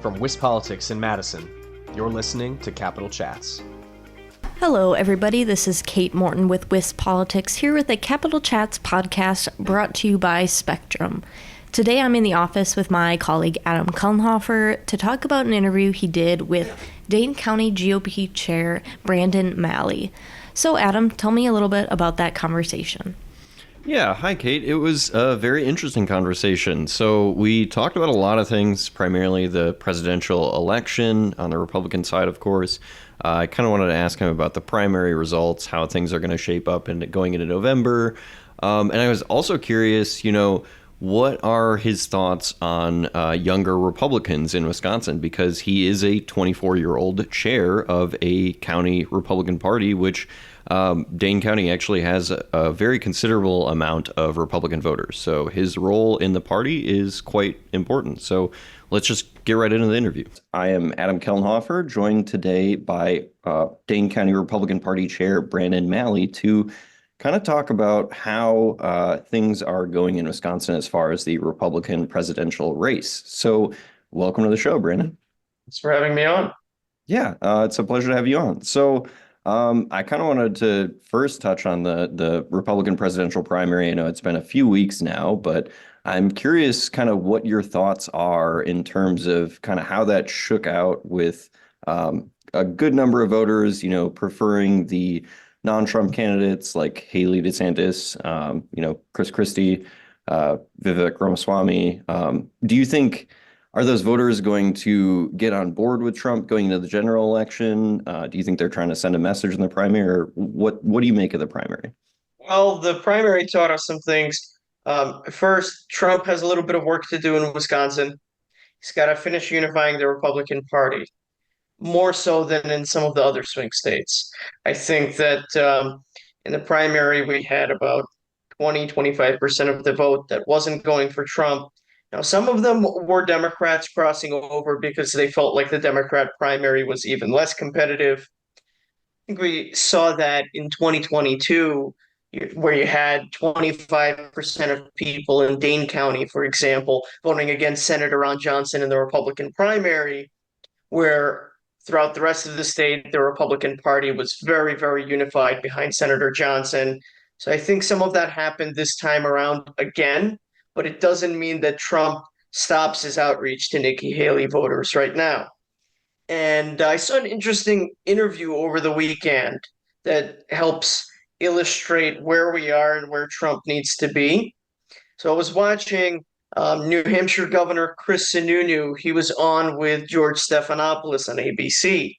From WisPolitics in Madison, you're listening to Capital Chats. Hello, everybody. This is Kate Morton with WisPolitics here with a Capital Chats podcast brought to you by Spectrum. Today I'm in the office with my colleague Adam Kellenhofer to talk about an interview he did with Dane County GOP Chair Brandon Maly. So Adam, tell me a little bit about that conversation. Yeah, hi, Kate. It was a very interesting conversation. So we talked about a lot of things, primarily the presidential election on the Republican side, of course. I kind of wanted to ask him about the primary results, how things are going to shape up going into November. And I was also curious, what are his thoughts on younger Republicans in Wisconsin? Because he is a 24-year-old chair of a county Republican Party, which Dane County actually has a very considerable amount of Republican voters. So his role in the party is quite important. So let's just get right into the interview. I am Adam Kellenhofer, joined today by Dane County Republican Party Chair Brandon Maly to kind of talk about how things are going in Wisconsin as far as the Republican presidential race. So welcome to the show, Brandon. Thanks for having me on. Yeah, it's a pleasure to have you on. So I kind of wanted to first touch on the Republican presidential primary. I know it's been a few weeks now, but I'm curious kind of what your thoughts are in terms of kind of how that shook out with a good number of voters, preferring the non-Trump candidates like Haley DeSantis, Chris Christie, Vivek Ramaswamy. Do you think, are those voters going to get on board with Trump going into the general election? Do you think they're trying to send a message in the primary, or what do you make of the primary? Well, the primary taught us some things. First, Trump has a little bit of work to do in Wisconsin. He's got to finish unifying the Republican Party, more so than in some of the other swing states. I think that in the primary, we had about 25% of the vote that wasn't going for Trump. Now, some of them were Democrats crossing over because they felt like the Democrat primary was even less competitive. I think we saw that in 2022, where you had 25% of people in Dane County, for example, voting against Senator Ron Johnson in the Republican primary, where throughout the rest of the state, the Republican Party was very, very unified behind Senator Johnson. So I think some of that happened this time around again, but it doesn't mean that Trump stops his outreach to Nikki Haley voters right now. And I saw an interesting interview over the weekend that helps illustrate where we are and where Trump needs to be. So I was watching New Hampshire Governor Chris Sununu. He was on with George Stephanopoulos on ABC,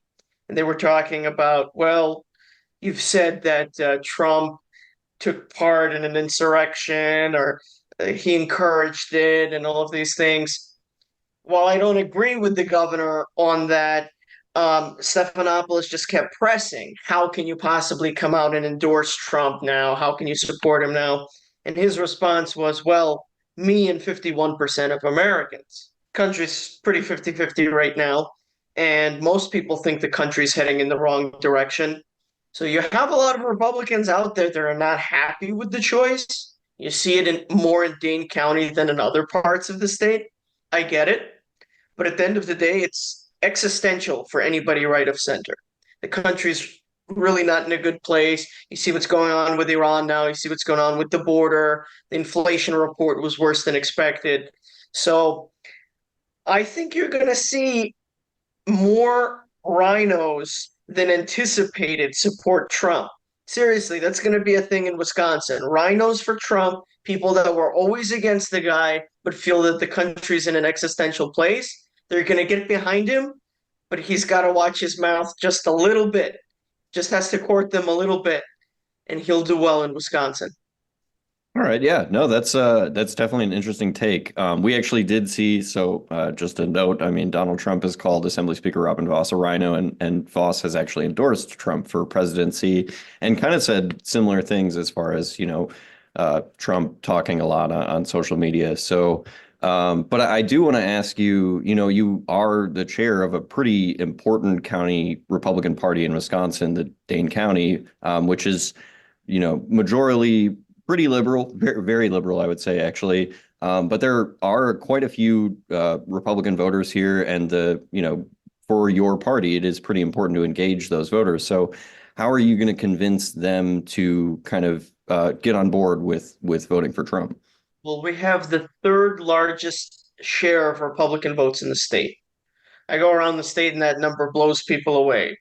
and they were talking about, well, you've said that Trump took part in an insurrection, or he encouraged it, and all of these things. While I don't agree with the governor on that, Stephanopoulos just kept pressing. How can you possibly come out and endorse Trump now? How can you support him now? And his response was, well, me and 51% of Americans. Country's pretty 50-50 right now, and most people think the country's heading in the wrong direction. So you have a lot of Republicans out there that are not happy with the choice. You see it more in Dane County than in other parts of the state. I get it. But at the end of the day, it's existential for anybody right of center. The country's really not in a good place. You see what's going on with Iran now. You see what's going on with the border. The inflation report was worse than expected. So I think you're going to see more rhinos than anticipated support Trump. Seriously, that's going to be a thing in Wisconsin. Rhinos for Trump, people that were always against the guy but feel that the country's in an existential place. They're going to get behind him, but he's got to watch his mouth just a little bit. Just has to court them a little bit, and he'll do well in Wisconsin. All right. Yeah, no, that's definitely an interesting take. We actually did see, just a note, I mean, Donald Trump has called Assembly Speaker Robin Vos a rhino, and Vos has actually endorsed Trump for presidency and kind of said similar things as far as, Trump talking a lot on social media. So, but I do want to ask you, you are the chair of a pretty important county Republican Party in Wisconsin, the Dane County, which is, majority pretty liberal, very, very liberal, I would say, actually. But there are quite a few Republican voters here, and for your party, it is pretty important to engage those voters. So, how are you going to convince them to kind of get on board with voting for Trump? Well, we have the third largest share of Republican votes in the state. I go around the state and that number blows people away.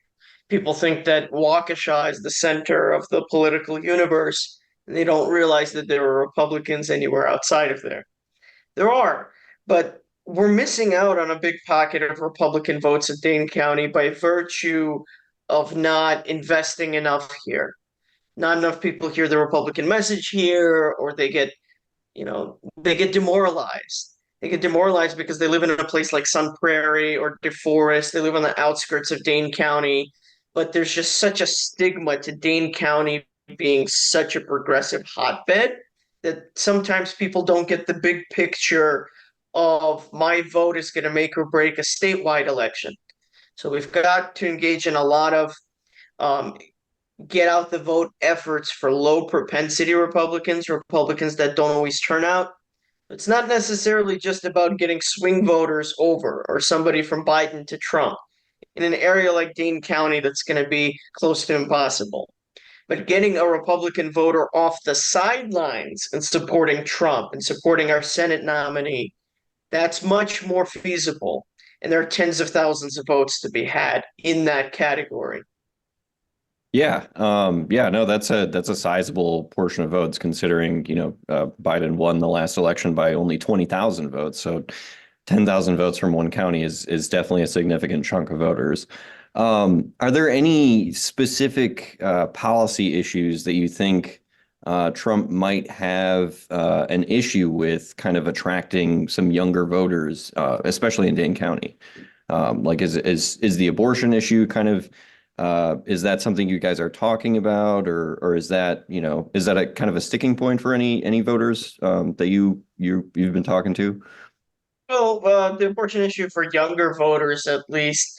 People think that Waukesha is the center of the political universe, and they don't realize that there are Republicans anywhere outside of there. There are, but we're missing out on a big pocket of Republican votes in Dane County by virtue of not investing enough here. Not enough people hear the Republican message here, or they get demoralized. They get demoralized because they live in a place like Sun Prairie or DeForest. They live on the outskirts of Dane County, but there's just such a stigma to Dane County being such a progressive hotbed that sometimes people don't get the big picture of my vote is going to make or break a statewide election. So we've got to engage in a lot of um, get out the vote efforts for low propensity Republicans, Republicans that don't always turn out. It's not necessarily just about getting swing voters over or somebody from Biden to Trump. In an area like Dane County, that's going to be close to impossible. But getting a Republican voter off the sidelines and supporting Trump and supporting our Senate nominee, that's much more feasible. And there are tens of thousands of votes to be had in that category. Yeah, yeah, no, that's a sizable portion of votes considering, Biden won the last election by only 20,000 votes. So 10,000 votes from one county is definitely a significant chunk of voters. Are there any specific policy issues that you think Trump might have an issue with kind of attracting some younger voters, especially in Dane County? Like, is the abortion issue kind of is that something you guys are talking about, or is that a kind of a sticking point for any voters that you've been talking to? Well, the abortion issue for younger voters, at least,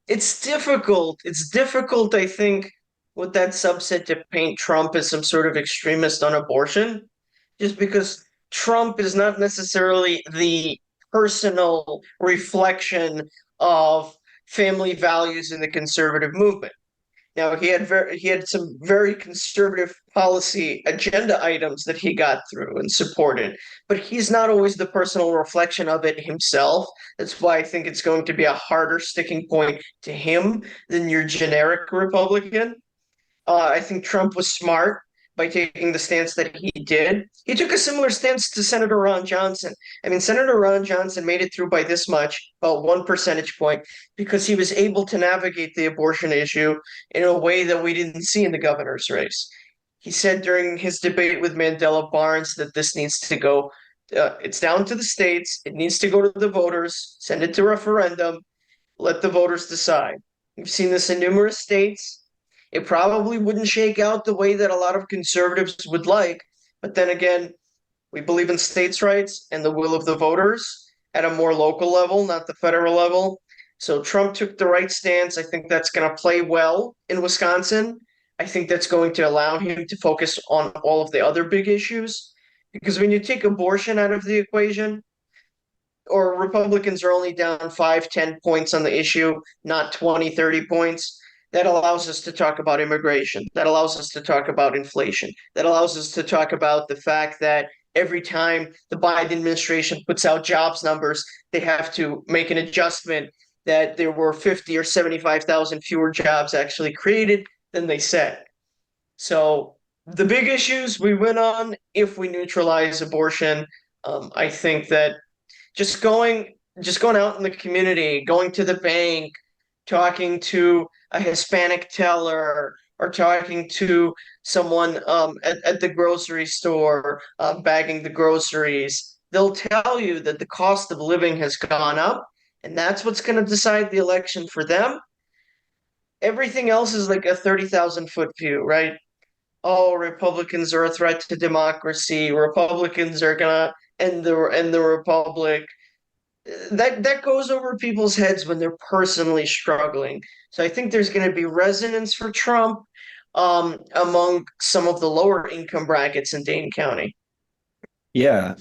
it's difficult. It's difficult, I think, with that subset to paint Trump as some sort of extremist on abortion, just because Trump is not necessarily the personal reflection of family values in the conservative movement. Now he had some very conservative policy agenda items that he got through and supported, but he's not always the personal reflection of it himself. That's why I think it's going to be a harder sticking point to him than your generic Republican. I think Trump was smart by taking the stance that he did. He took a similar stance to Senator Ron Johnson. I mean, Senator Ron Johnson made it through by this much, about 1 percentage point, because he was able to navigate the abortion issue in a way that we didn't see in the governor's race. He said during his debate with Mandela Barnes that this needs to go, it's down to the states, it needs to go to the voters, send it to referendum, let the voters decide. We've seen this in numerous states. It probably wouldn't shake out the way that a lot of conservatives would like. But then again, we believe in states' rights and the will of the voters at a more local level, not the federal level. So Trump took the right stance. I think that's going to play well in Wisconsin. I think that's going to allow him to focus on all of the other big issues. Because when you take abortion out of the equation, or Republicans are only down 5, 10 points on the issue, not 20, 30 points, that allows us to talk about immigration. That allows us to talk about inflation. That allows us to talk about the fact that every time the Biden administration puts out jobs numbers, they have to make an adjustment that there were 50 or 75,000 fewer jobs actually created than they said. So the big issues we win on if we neutralize abortion. I think that just going out in the community, going to the bank, talking to a Hispanic teller, or talking to someone at the grocery store, bagging the groceries, they'll tell you that the cost of living has gone up, and that's what's going to decide the election for them. Everything else is like a 30,000-foot view, right? Oh, Republicans are a threat to democracy. Republicans are gonna end the republic. That goes over people's heads when they're personally struggling. So I think there's going to be resonance for Trump among some of the lower income brackets in Dane County. Yeah.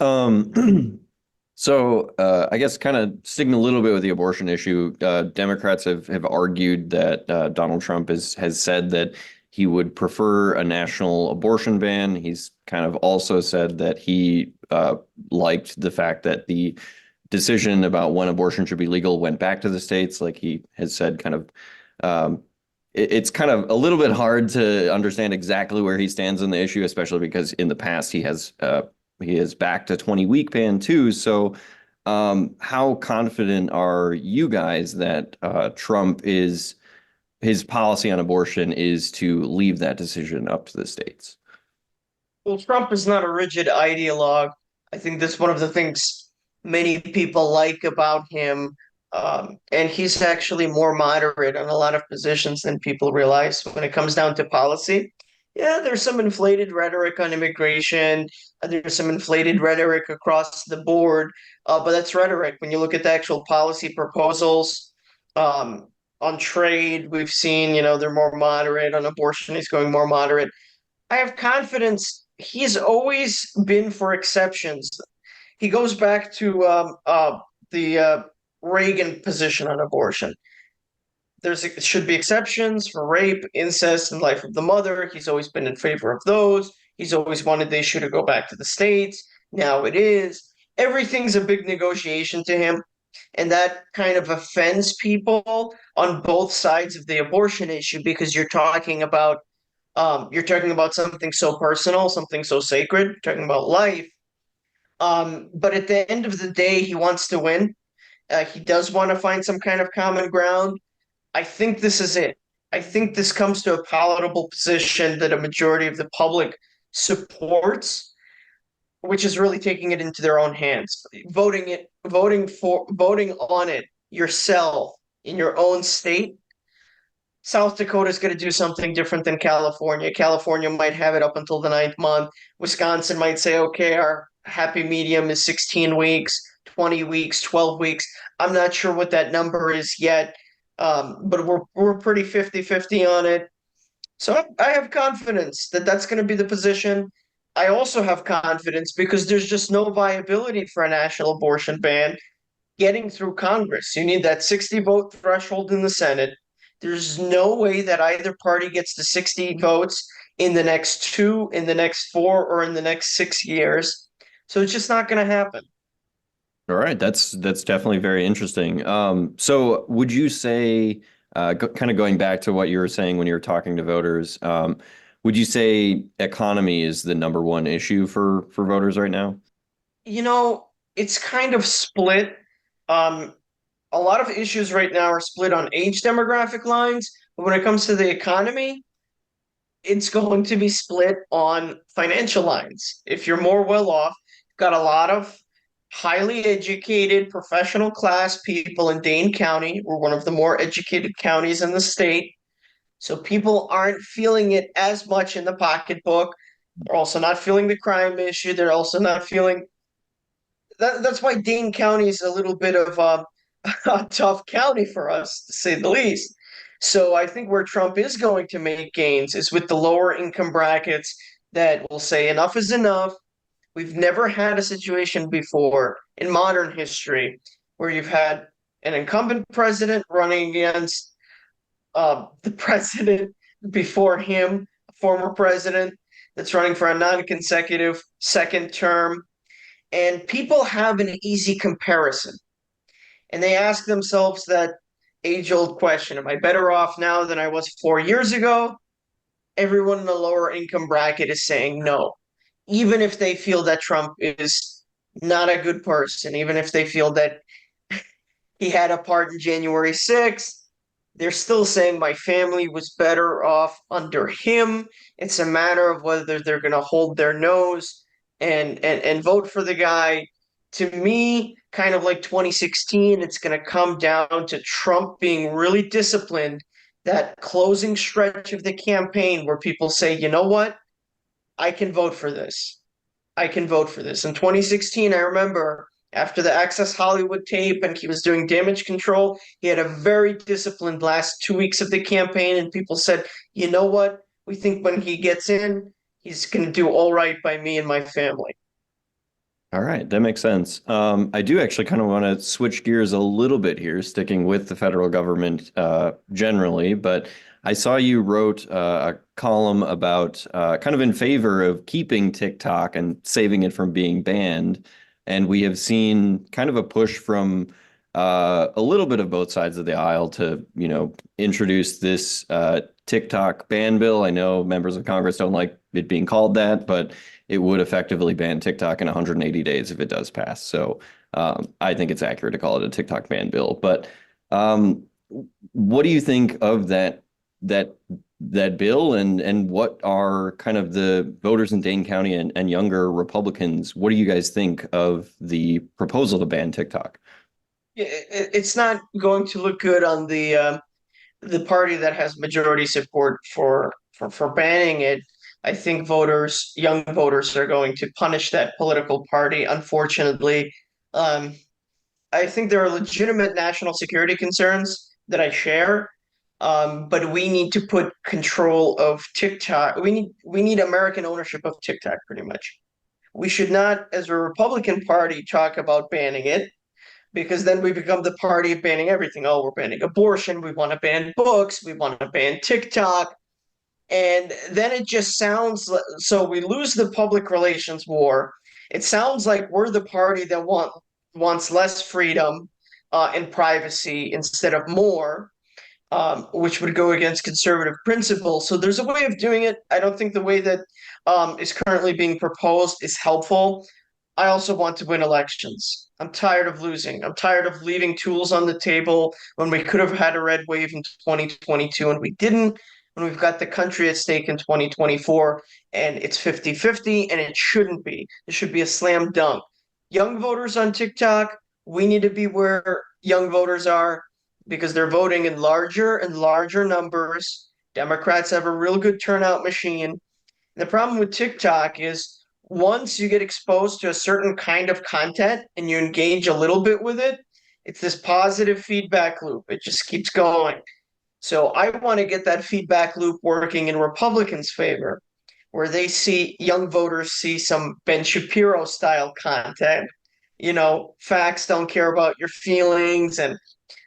So I guess kind of sticking a little bit with the abortion issue, Democrats have argued that Donald Trump has said that he would prefer a national abortion ban. He's kind of also said that he liked the fact that the decision about when abortion should be legal went back to the states. Like he has said, kind of it's kind of a little bit hard to understand exactly where he stands on the issue, especially because in the past he has backed a 20-week ban too. So, how confident are you guys that Trump is his policy on abortion is to leave that decision up to the states? Well, Trump is not a rigid ideologue. I think that's one of the things many people like about him. And he's actually more moderate on a lot of positions than people realize when it comes down to policy. Yeah, there's some inflated rhetoric on immigration. There's some inflated rhetoric across the board, but that's rhetoric. When you look at the actual policy proposals, on trade, we've seen, they're more moderate. On abortion, he's going more moderate. I have confidence. He's always been for exceptions. He goes back to the Reagan position on abortion. Should be exceptions for rape, incest, and life of the mother. He's always been in favor of those. He's always wanted the issue to go back to the states. Now it is. Everything's a big negotiation to him, and that kind of offends people on both sides of the abortion issue because you're talking about something so personal, something so sacred, you're talking about life. But at the end of the day, he wants to win. He does want to find some kind of common ground. I think this is it. I think this comes to a palatable position that a majority of the public supports, which is really taking it into their own hands. Voting on it yourself in your own state. South Dakota is going to do something different than California. California might have it up until the ninth month. Wisconsin might say, okay, our happy medium is 16 weeks, 20 weeks, 12 weeks. I'm not sure what that number is yet, but we're pretty 50-50 on it. So I have confidence that that's going to be the position. I also have confidence because there's just no viability for a national abortion ban getting through Congress. You need that 60 vote threshold in the Senate. There's no way that either party gets to 60 votes in the next 2, in the next 4, or in the next 6 years. So it's just not going to happen. All right, that's definitely very interesting. So would you say, kind of going back to what you were saying when you were talking to voters, would you say economy is the number one issue for voters right now? It's kind of split. Um, a lot of issues right now are split on age demographic lines, but when it comes to the economy, it's going to be split on financial lines. If you're more well off, you've got a lot of highly educated professional class people in Dane County. We're one of the more educated counties in the state. So people aren't feeling it as much in the pocketbook. They're also not feeling the crime issue. They're also not feeling that's why Dane County is a little bit of a tough county for us, to say the least. So I think where Trump is going to make gains is with the lower income brackets that will say enough is enough. We've never had a situation before in modern history where you've had an incumbent president running against the president before him, a former president that's running for a non-consecutive second term. And people have an easy comparison. And they ask themselves that age-old question, am I better off now than I was 4 years ago? Everyone in the lower income bracket is saying no, even if they feel that Trump is not a good person, even if they feel that he had a part in January 6th, they're still saying my family was better off under him. It's a matter of whether they're going to hold their nose and vote for the guy. To me, kind of like 2016, it's going to come down to Trump being really disciplined, that closing stretch of the campaign where people say, you know what? I can vote for this. I can vote for this. In 2016, I remember after the Access Hollywood tape and he was doing damage control, he had a very disciplined last 2 weeks of the campaign, and people said, you know what? We think when he gets in, he's going to do all right by me and my family. All right, that makes sense. I do actually kind of want to switch gears a little bit here, sticking with the federal government generally, but I saw you wrote a column about kind of in favor of keeping TikTok and saving it from being banned. And we have seen kind of a push from a little bit of both sides of the aisle to, introduce this TikTok ban bill. I know members of Congress don't like it being called that, but it would effectively ban TikTok in 180 days if it does pass. So I think it's accurate to call it a TikTok ban bill. But what do you think of that bill, and what are kind of the voters in Dane County and younger Republicans? What do you guys think of the proposal to ban TikTok? It's not going to look good on the party that has majority support for banning it. I think young voters are going to punish that political party, unfortunately. Um, I think there are legitimate national security concerns that I share, but we need to put control of TikTok. We need American ownership of TikTok, pretty much. We should not, as a Republican Party, talk about banning it, because then we become the party of banning everything. Oh, we're banning abortion. We want to ban books. We want to ban TikTok. And then it just sounds so we lose the public relations war. It sounds like we're the party that wants less freedom and privacy instead of more, which would go against conservative principles. So there's a way of doing it. I don't think the way that is currently being proposed is helpful. I also want to win elections. I'm tired of losing. I'm tired of leaving tools on the table when we could have had a red wave in 2022 and we didn't, when we've got the country at stake in 2024 and it's 50-50 and it shouldn't be. It should be a slam dunk. Young voters on TikTok, we need to be where young voters are because they're voting in larger and larger numbers. Democrats have a real good turnout machine. The problem with TikTok is once you get exposed to a certain kind of content and you engage a little bit with it, it's this positive feedback loop. It just keeps going. So I want to get that feedback loop working in Republicans' favor, where young voters see some Ben Shapiro style content. Facts don't care about your feelings, and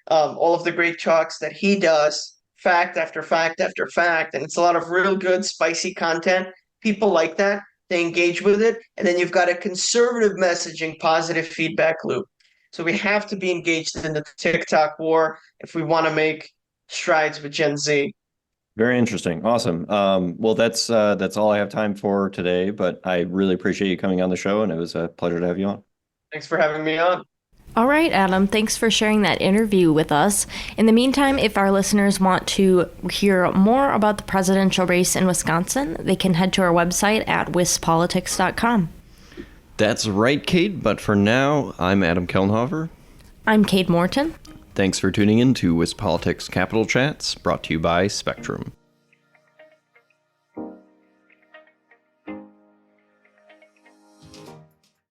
all of the great talks that he does, fact after fact after fact. And it's a lot of real good, spicy content. People like that. They engage with it. And then you've got a conservative messaging, positive feedback loop. So we have to be engaged in the TikTok war if we want to make strides with Gen Z. Very interesting. Awesome. Well, that's all I have time for today, but I really appreciate you coming on the show, and it was a pleasure to have you on. Thanks for having me on. All right, Adam, thanks for sharing that interview with us. In the meantime, if our listeners want to hear more about the presidential race in Wisconsin, they can head to our website at wispolitics.com. That's right, Kate, but for now, I'm Adam Kellenhofer. I'm Kate Morton. Thanks for tuning in to WisPolitics Capital Chats, brought to you by Spectrum.